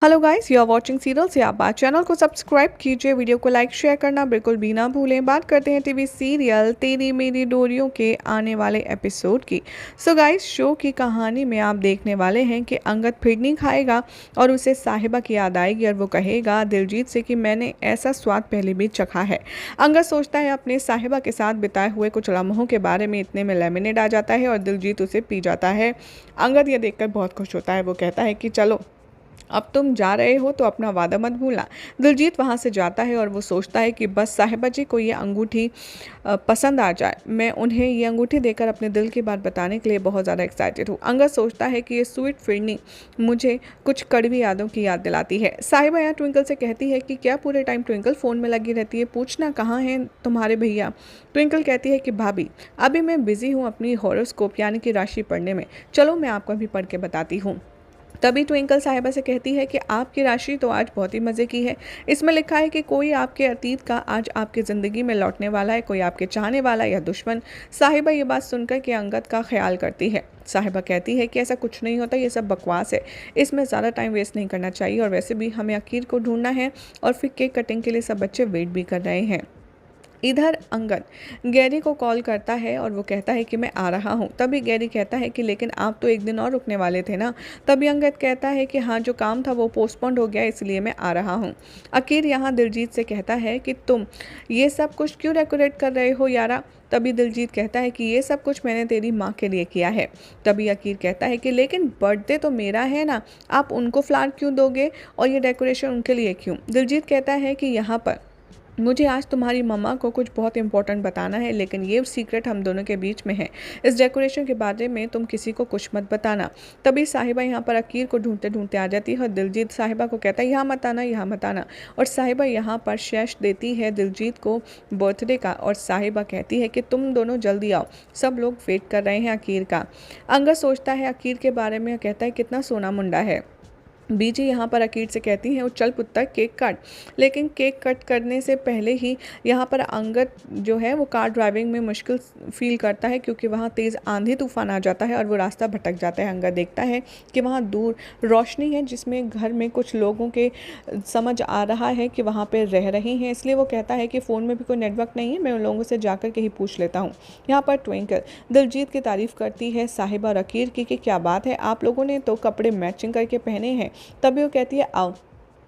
Hello guys, you are watching serials या बात। Channel को सब्सक्राइब कीजिए, वीडियो को लाइक शेयर करना बिल्कुल भी ना भूलें। बात करते हैं टीवी सीरियल तेरी मेरी डोरियों के आने वाले एपिसोड की। सो गाइस, शो की कहानी में आप देखने वाले हैं कि अंगद फिरनी खाएगा और उसे साहिबा की याद आएगी और वो कहेगा दिलजीत से कि मैंने ऐसा स्वाद पहले भी चखा है। अंगद सोचता है अपने साहिबा के साथ बिताए हुए कुछ लम्हों के बारे में, इतने में लेमनेड आ जाता है और दिलजीत उसे पी जाता है। अंगद ये देखकर बहुत खुश होता है। वो कहता है कि चलो अब तुम जा रहे हो तो अपना वादा मत भूलना। दिलजीत वहाँ से जाता है और वो सोचता है कि बस साहिबा जी को ये अंगूठी पसंद आ जाए, मैं उन्हें ये अंगूठी देकर अपने दिल की बात बताने के लिए बहुत ज़्यादा एक्साइटेड हूँ। अंगद सोचता है कि ये स्वीट फिरनी मुझे कुछ कड़वी यादों की याद दिलाती है। साहिबा यहाँ ट्विंकल से कहती है कि क्या पूरे टाइम ट्विंकल फ़ोन में लगी रहती है, पूछना कहाँ है तुम्हारे भैया। ट्विंकल कहती है कि भाभी अभी मैं बिज़ी हूँ अपनी हॉरोस्कोप यानी कि राशि पढ़ने में, चलो मैं आपको अभी पढ़ के बताती हूँ। तभी ट्विंकल साहिबा से कहती है कि आपकी राशि तो आज बहुत ही मज़े की है। इसमें लिखा है कि कोई आपके अतीत का आज आपकी ज़िंदगी में लौटने वाला है, कोई आपके चाहने वाला या दुश्मन। साहिबा ये बात सुनकर के अंगद का ख्याल करती है। साहिबा कहती है कि ऐसा कुछ नहीं होता, ये सब बकवास है, इसमें ज़्यादा टाइम वेस्ट नहीं करना चाहिए और वैसे भी हमें अकीर को ढूंढना है और फिर केक कटिंग के लिए सब बच्चे वेट भी कर रहे हैं। इधर अंगद गैरी को कॉल करता है और वो कहता है कि मैं आ रहा हूँ। तभी गैरी कहता है कि लेकिन आप तो एक दिन और रुकने वाले थे ना। तभी अंगद कहता है कि हाँ, जो काम था वो पोस्टपोन्ड हो गया, इसलिए मैं आ रहा हूँ। अकीर यहाँ दिलजीत से कहता है कि तुम ये सब कुछ क्यों डेकोरेट कर रहे हो यारा। तभी दिलजीत कहता है कि ये सब कुछ मैंने तेरी माँ के लिए किया है। तभी अकीर कहता है कि लेकिन बर्थडे तो मेरा है ना, आप उनको फ्लावर क्यों दोगे और ये डेकोरेशन उनके लिए क्यों। दिलजीत कहता है कि यहाँ पर मुझे आज तुम्हारी मम्मा को कुछ बहुत इंपॉर्टेंट बताना है, लेकिन ये सीक्रेट हम दोनों के बीच में है। इस डेकोरेशन के बारे में तुम किसी को कुछ मत बताना। तभी साहिबा यहाँ पर अकीर को ढूंढते ढूंढते आ जाती है और दिलजीत साहिबा को कहता है यहाँ मत आना, यहाँ मत आना। और साहिबा यहाँ पर शेष देती है दिलजीत को बर्थडे का और साहिबा कहती है कि तुम दोनों जल्दी आओ, सब लोग वेट कर रहे हैं अकीर का। अंगद सोचता है अकीर के बारे में, कहता है कितना सोना मुंडा है। बीजी यहाँ पर अकीर से कहती हैं चल पुत्तर केक काट। लेकिन केक कट करने से पहले ही यहाँ पर अंगद जो है वो कार ड्राइविंग में मुश्किल फील करता है, क्योंकि वहाँ तेज़ आंधी तूफान आ जाता है और वो रास्ता भटक जाता है। अंगद देखता है कि वहाँ दूर रोशनी है जिसमें घर में कुछ लोगों के समझ आ रहा है कि वहाँ पर रह रहे हैं, इसलिए वो कहता है कि फ़ोन में भी कोई नेटवर्क नहीं है, मैं उन लोगों से जाकर के ही पूछ लेता हूँ। यहाँ पर ट्विंकल दिलजीत की तारीफ़ करती है साहिबा और अकीर की कि क्या बात है, आप लोगों ने तो कपड़े मैचिंग करके पहने हैं। तभी वो कहती है आओ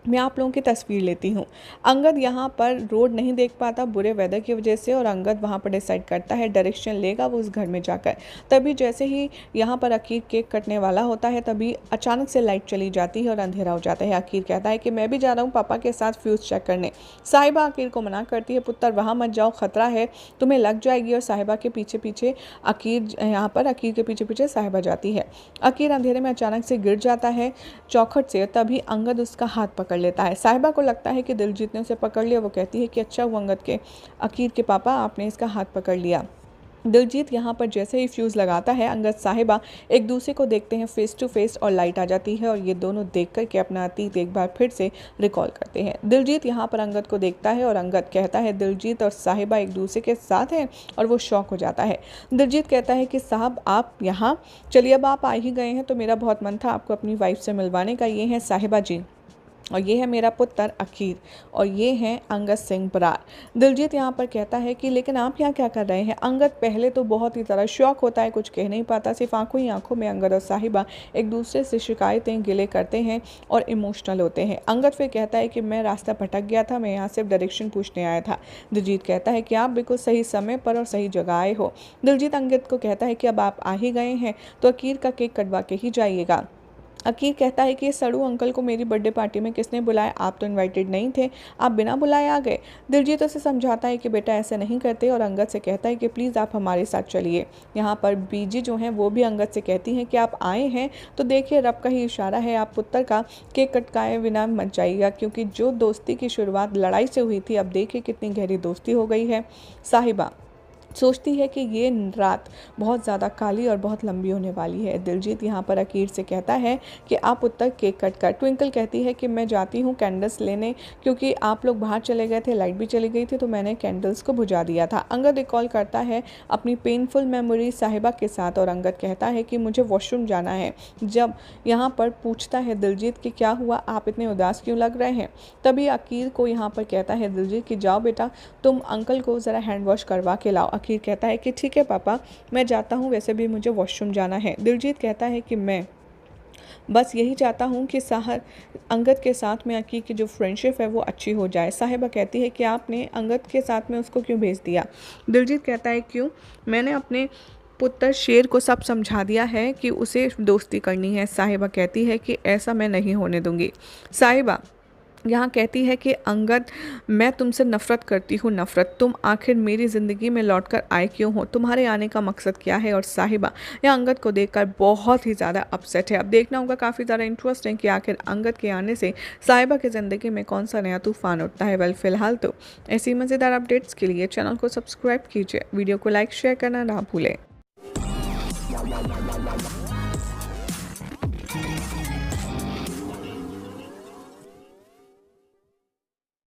मैं आप लोगों की तस्वीर लेती हूँ। अंगद यहाँ पर रोड नहीं देख पाता बुरे वेदर की वजह से और अंगद वहाँ पर डिसाइड करता है डायरेक्शन लेगा वो उस घर में जाकर। तभी जैसे ही यहाँ पर अकीर केक कटने वाला होता है तभी अचानक से लाइट चली जाती है और अंधेरा हो जाता है। अकीर कहता है कि मैं भी जा रहा हूँ पापा के साथ फ्यूज़ चेक करने। साहिबा अकीर को मना करती है पुत्र वहाँ मत जाओ, ख़तरा है, तुम्हें लग जाएगी। और साहिबा के पीछे पीछे अकीर यहाँ पर अकीर के पीछे पीछे साहिबा जाती है। अकीर अंधेरे में अचानक से गिर जाता है चौखट से, तभी अंगद उसका हाथ पकड़ लेता है। साहिबा को लगता है कि दिलजीत ने उसे पकड़ लिया। वो कहती है कि अच्छा हुआ अंगद के अकीर के पापा आपने इसका हाथ पकड़ लिया। दिलजीत यहाँ पर जैसे ही फ्यूज़ लगाता है अंगद साहिबा एक दूसरे को देखते हैं फेस टू फेस और लाइट आ जाती है और ये दोनों देख कर के अपना अतीत एक बार फिर से रिकॉल करते हैं। दिलजीत यहाँ पर अंगद को देखता है और अंगद कहता है दिलजीत और साहिबा एक दूसरे के साथ हैं और वो शॉक हो जाता है। दिलजीत कहता है कि साहब आप यहाँ चलिए, अब आप आ ही गए हैं तो मेरा बहुत मन था आपको अपनी वाइफ से मिलवाने का। ये हैं साहिबा जी और ये है मेरा पुत्र अकीर और ये हैं अंगद सिंह बरार। दिलजीत यहाँ पर कहता है कि लेकिन आप यहाँ क्या कर रहे हैं। अंगद पहले तो बहुत ही ज़्यादा शॉक होता है, कुछ कह नहीं पाता, सिर्फ आंखों ही आंखों में अंगद और साहिबा एक दूसरे से शिकायतें गिले करते हैं और इमोशनल होते हैं। अंगद फिर कहता है कि मैं रास्ता भटक गया था, मैं यहाँ सिर्फ डायरेक्शन पूछने आया था। दिलजीत कहता है कि आप बिल्कुल सही समय पर और सही जगह आए हो। दिलजीत अंगद को कहता है कि अब आप आ ही गए हैं तो अकीर का केक कटवा के ही जाइएगा। अकीर कहता है कि ये सड़ू अंकल को मेरी बर्थडे पार्टी में किसने बुलाया, आप तो इनवाइटेड नहीं थे, आप बिना बुलाए आ गए। दिलजीत उसे समझाता है कि बेटा ऐसे नहीं करते और अंगद से कहता है कि प्लीज़ आप हमारे साथ चलिए। यहाँ पर बीजी जो हैं वो भी अंगद से कहती हैं कि आप आए हैं तो देखिए रब का ही इशारा है, आप पुत्र का केक कटकाए बिना मत जाइएगा, क्योंकि जो दोस्ती की शुरुआत लड़ाई से हुई थी अब देखिए कितनी गहरी दोस्ती हो गई है। साहिबा सोचती है कि ये रात बहुत ज़्यादा काली और बहुत लंबी होने वाली है। दिलजीत यहाँ पर अकीर से कहता है कि आप उत्तर केक कट कर। ट्विंकल कहती है कि मैं जाती हूँ कैंडल्स लेने, क्योंकि आप लोग बाहर चले गए थे, लाइट भी चली गई थी, तो मैंने कैंडल्स को बुझा दिया था। अंगद रिकॉल करता है अपनी पेनफुल मेमोरी साहिबा के साथ और अंगद कहता है कि मुझे वॉशरूम जाना है। जब यहाँ पर पूछता है दिलजीत कि क्या हुआ, आप इतने उदास क्यों लग रहे हैं, तभी अकीर को यहाँ पर कहता है दिलजीत कि जाओ बेटा, तुम अंकल को ज़रा हैंड वॉश करवा के लाओ। अकीर कहता है कि ठीक है पापा, मैं जाता हूँ, वैसे भी मुझे वॉशरूम जाना है। दिलजीत कहता है कि मैं बस यही चाहता हूँ कि साहर अंगद के साथ में अकीर की जो फ्रेंडशिप है वो अच्छी हो जाए। साहिबा कहती है कि आपने अंगद के साथ में उसको क्यों भेज दिया। दिलजीत कहता है क्यों, मैंने अपने पुत्र शेर को सब समझा दिया है कि उसे दोस्ती करनी है। साहिबा कहती है कि ऐसा मैं नहीं होने दूंगी। साहिबा यहाँ कहती है कि अंगद, मैं तुमसे नफ़रत करती हूँ, नफ़रत। तुम आखिर मेरी ज़िंदगी में लौटकर आए क्यों हो, तुम्हारे आने का मकसद क्या है। और साहिबा यह अंगद को देखकर बहुत ही ज़्यादा अपसेट है। अब देखना होगा, काफ़ी ज़्यादा इंटरेस्टिंग कि आखिर अंगद के आने से साहिबा की ज़िंदगी में कौन सा नया तूफ़ान उठता है। वेल, फ़िलहाल तो ऐसी मज़ेदार अपडेट्स के लिए चैनल को सब्सक्राइब कीजिए, वीडियो को लाइक शेयर करना ना भूलें।